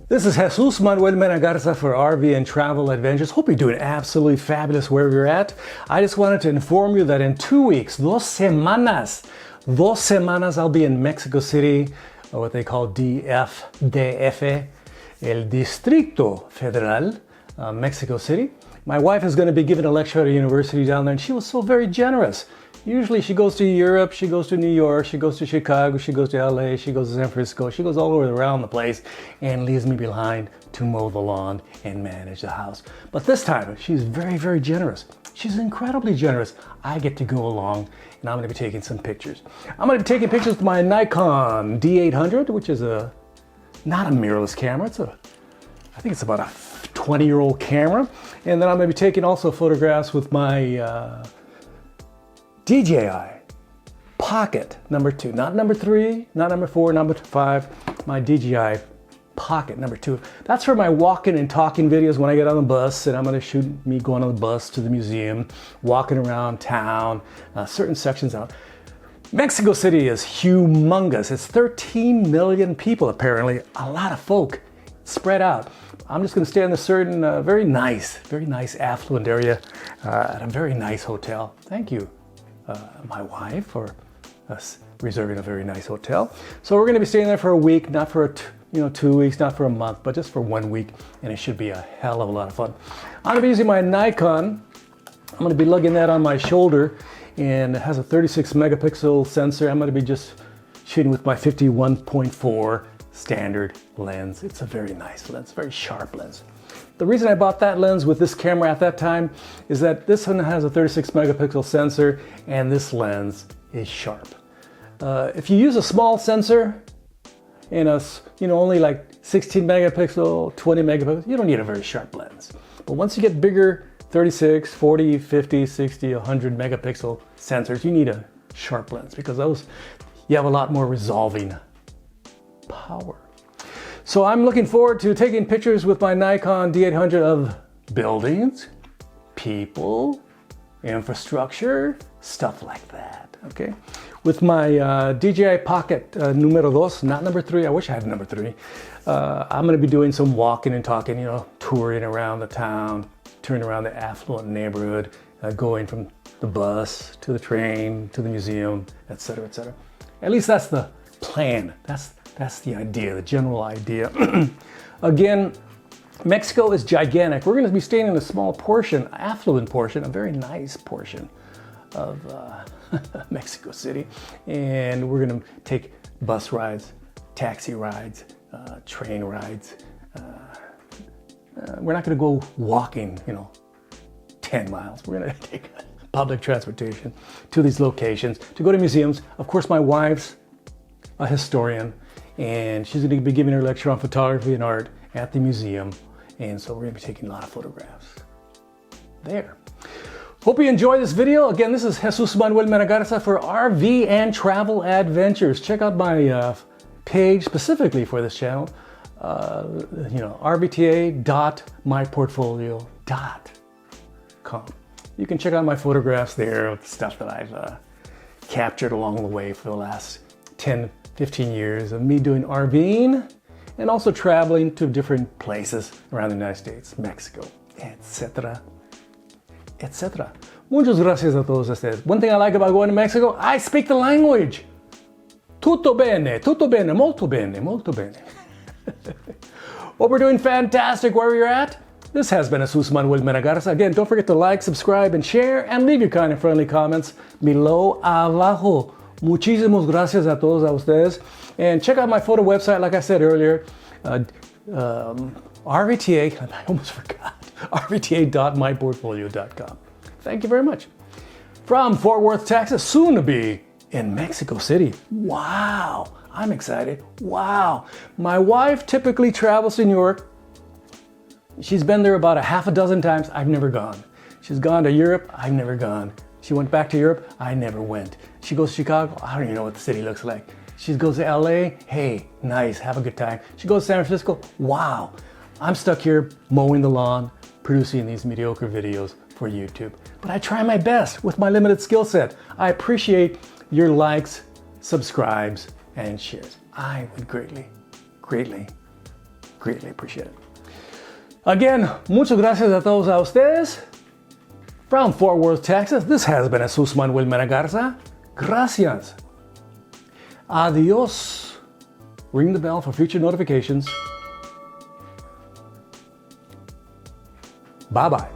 This is Jesus Manuel Menagarza for RV and Travel Adventures. Hope you're doing absolutely fabulous wherever you're at. I just wanted to inform you that in 2 weeks, dos semanas, I'll be in Mexico City, what they call DF, El Distrito Federal, Mexico City. My wife is going to be giving a lecture at a university down there, and she was so very generous. Usually she goes to Europe, she goes to New York, she goes to Chicago, she goes to LA, she goes to San Francisco, she goes all over around the place and leaves me behind to mow the lawn and manage the house. But this time, she's very, very generous. She's incredibly generous. I get to go along and I'm going to be taking some pictures. I'm going to be taking pictures with my Nikon D800, which is not a mirrorless camera. I think it's about a 20-year-old camera. And then I'm going to be taking also photographs with my DJI Pocket number 2, not number 3, not number 4, number 5, my DJI Pocket number 2. That's for my walking and talking videos when I get on the bus, and I'm going to shoot me going on the bus to the museum, walking around town, certain sections out. Mexico City is humongous. It's 13 million people apparently, a lot of folk spread out. I'm just going to stay in a certain very nice affluent area at a very nice hotel. Thank you. My wife for us reserving a very nice hotel. So we're going to be staying there for a week, not for 2 weeks, not for a month, but just for 1 week, and it should be a hell of a lot of fun. I'm going to be using my Nikon. I'm going to be lugging that on my shoulder, and it has a 36 megapixel sensor. I'm going to be just shooting with my 51.4 standard lens. It's a very nice lens, very sharp lens. The reason I bought that lens with this camera at that time is that this one has a 36 megapixel sensor and this lens is sharp. If you use a small sensor and only like 16 megapixel, 20 megapixel, you don't need a very sharp lens. But once you get bigger, 36, 40, 50, 60, 100 megapixel sensors, you need a sharp lens because you have a lot more resolving power. So I'm looking forward to taking pictures with my Nikon D800 of buildings, people, infrastructure, stuff like that, okay? With my DJI Pocket numero 2, not number 3, I wish I had number 3. I'm gonna be doing some walking and talking, touring around the town, touring around the affluent neighborhood, going from the bus to the train to the museum, etc., etc. At least that's the plan. That's the idea, the general idea. Again, Mexico is gigantic. We're going to be staying in a small portion, affluent portion, a very nice portion of Mexico City. And we're going to take bus rides, taxi rides, train rides. We're not going to go walking, 10 miles. We're going to take public transportation to these locations to go to museums. Of course, my wife's a historian, and she's going to be giving her lecture on photography and art at the museum, and so we're going to be taking a lot of photographs there. Hope you enjoy this video. Again, this is Jesus Manuel Menagarza for RV and Travel Adventures. Check out my page specifically for this channel, rvta.myportfolio.com. You can check out my photographs there of the stuff that I've captured along the way for the last 10, 15 years of me doing RVing and also traveling to different places around the United States, Mexico, etc., etc. Muchas gracias a todos ustedes. One thing I like about going to Mexico, I speak the language. Tutto bene, molto bene, molto bene. Hope we're doing fantastic wherever you're at. This has been Jesus Manuel Menagarza. Again, don't forget to like, subscribe, and share, and leave your kind and friendly comments below, abajo. Muchísimas gracias a todos a ustedes. And check out my photo website, like I said earlier, RVTA, I almost forgot, rvta.myportfolio.com. Thank you very much. From Fort Worth, Texas, soon to be in Mexico City. Wow, I'm excited. Wow. My wife typically travels to New York. She's been there about a half a dozen times. I've never gone. She's gone to Europe. I've never gone. She went back to Europe. I never went. She goes to Chicago. I don't even know what the city looks like. She goes to LA. Hey, nice. Have a good time. She goes to San Francisco. Wow. I'm stuck here mowing the lawn, producing these mediocre videos for YouTube. But I try my best with my limited skill set. I appreciate your likes, subscribes, and shares. I would greatly Greatly appreciate it. Again, muchas gracias a todos a ustedes. From Fort Worth, Texas, this has been Jesus Manuel Mena Garza. Gracias. Adios. Ring the bell for future notifications. Bye-bye.